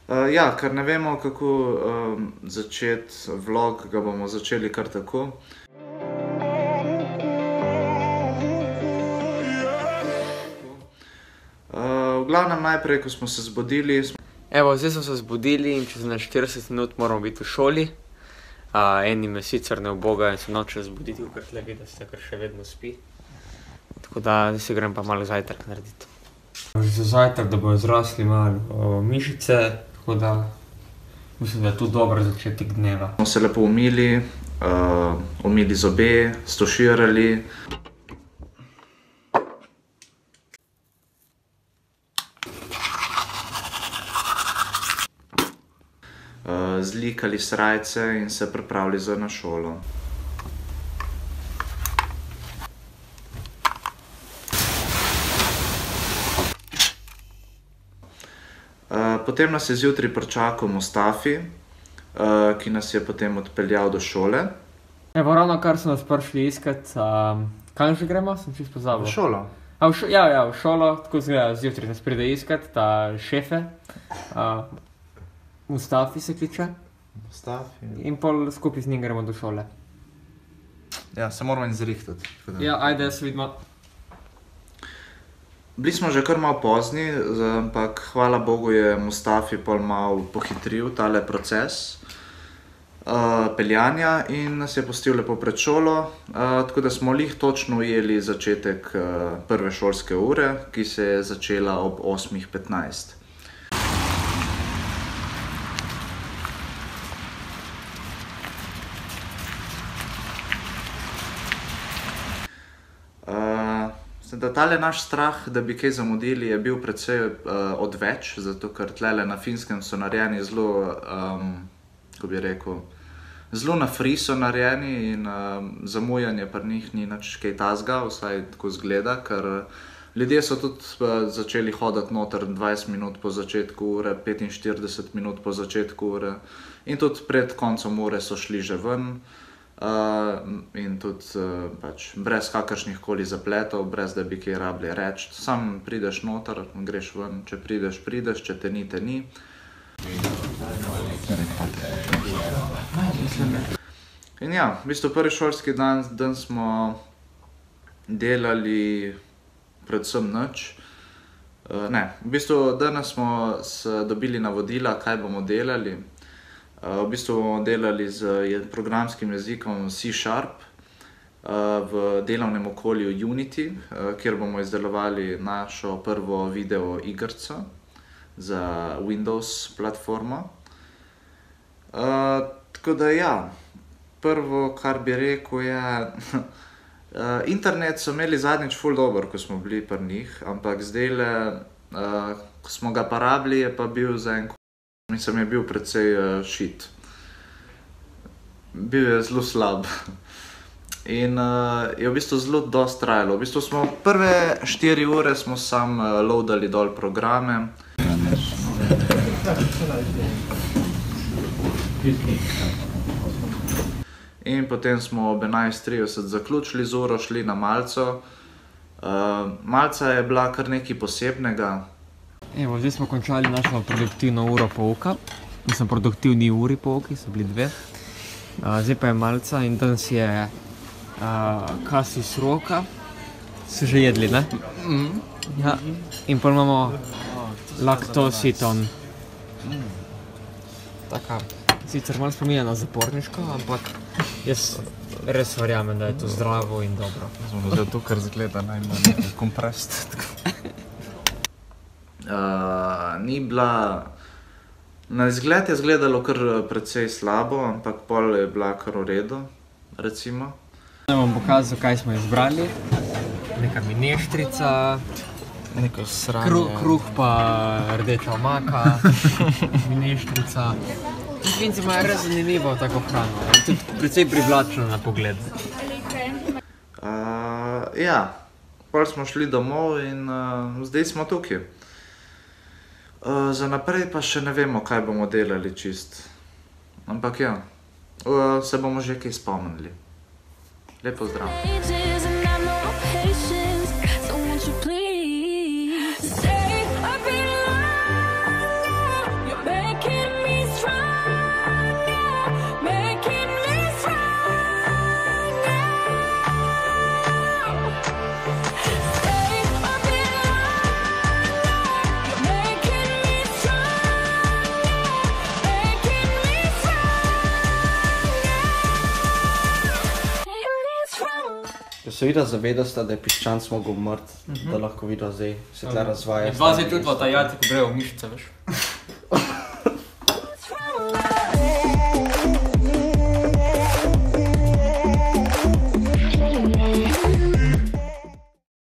Ja, ker ne vemo, kako začeti vlog, ga bomo začeli kar tako. V glavnem najprej, ko smo se zbudili... Evo, zdaj smo se zbudili in čez 40 minut moramo biti v šoli. Eni me sicer ne ubogajo in se nočejo zbuditi, ker tle vidi, da se kar še vedno spi. Tako da zdaj se grem pa malo zajtrk narediti. Za zajtrk, da bojo zrasli malo mišice, tako da mislim, da je to dober začetek dneva. Smo se lepo umili, umili zobe, stoširali. Zlikali srajce in se pripravili za na šolo. Potem nas je zjutraj pričakal Mustafi, ki nas je potem odpeljal do šole. Evo, ravno kar so nas prišli iskat, kam že gremo? Sem čisto pozabil. V šolo. Ja, v šolo, tako zgleda, zjutraj nas pride iskat, ta šefe. Mustafi se kliče. Mustafi. In pol skupaj z njim gremo do šole. Ja, se moramo izrihtati. Ja, ajde, se vidimo. Bili smo že kar malo pozni, ampak hvala Bogu je Mustafi pol malo pohitril tale proces peljanja in nas je pustil lepo pred šolo, tako da smo lih točno ujeli začetek prve šolske ure, ki se je začela ob 8:15. Da tale naš strah, da bi kaj zamudili, je bil precej odveč, zato ker tlele na Finskem so narejeni zelo, kako bi rekel, zelo na free so narejeni in zamujanje pri njih ni nič kaj tazga, vsaj tako zgleda, ker ljudje so tudi začeli hoditi noter 20 minut po začetku ure, 45 minut po začetku ure in tudi pred koncem ure so šli že ven. In tudi pač brez kakršnih koli zapletov, brez da bi kaj rabili reči. Sam prideš noter, greš ven, če prideš, prideš, če te ni, te ni. In ja, v bistvu prvi šolski dan smo delali predvsem nič. Ne, v bistvu danes smo dobili navodila, kaj bomo delali. V bistvu bomo delali z programskim jezikom C# v delovnem okolju Unity, kjer bomo izdelovali našo prvo video igrico za Windows platformo. Tako da ja, prvo, kar bi rekel je, internet so imeli zadnjič ful dober, ko smo bili pri njih, ampak zdajle, ko smo ga pa rabili, je pa bil za en mislim, je bil precej shit. Bil je zelo slab. In je v bistvu zelo dosti trajalo. V bistvu smo prve 4 ure smo sam loadali dol programe. In potem smo ob 11:30 zaključili z uro, šli na malico. Malica je bila kar nekaj posebnega. Evo, zdaj smo končali našo produktivno uro pouka. Mislim, produktivni uri pouki, so bili 2. Zdaj pa je malica in danes je kasis roka. So že jedli, ne? Ja. In pa imamo laktositon. Taka, sicer malo spominja na zaporniško, ampak jaz res verjamem, da je to zdravo in dobro. Zato, ker zgleda najmanj komprest. Ni bila... Na izgled je izgledalo kar precej slabo, ampak pol je bila kar v redu, recimo. Zdaj bom pokazal, kaj smo izbrali. Neka mineštrica, neko sranje. Kruh pa rdeča omaka, mineštrica. Finci imajo res zanimivo tako hrano, tudi precej privlačno na pogled. Ja, pol smo šli domov in zdaj smo tukaj. Za naprej pa še ne vemo, kaj bomo delali čist. Ampak ja, se bomo že kaj spomnili. Lep pozdrav. Stay up in love, you're making Se videla zavedasta, da je piščanc mogel umrt, da lahko videla zdaj se tle razvaja. Dva zdaj tudi ta jati, ko brejo v mišice, veš.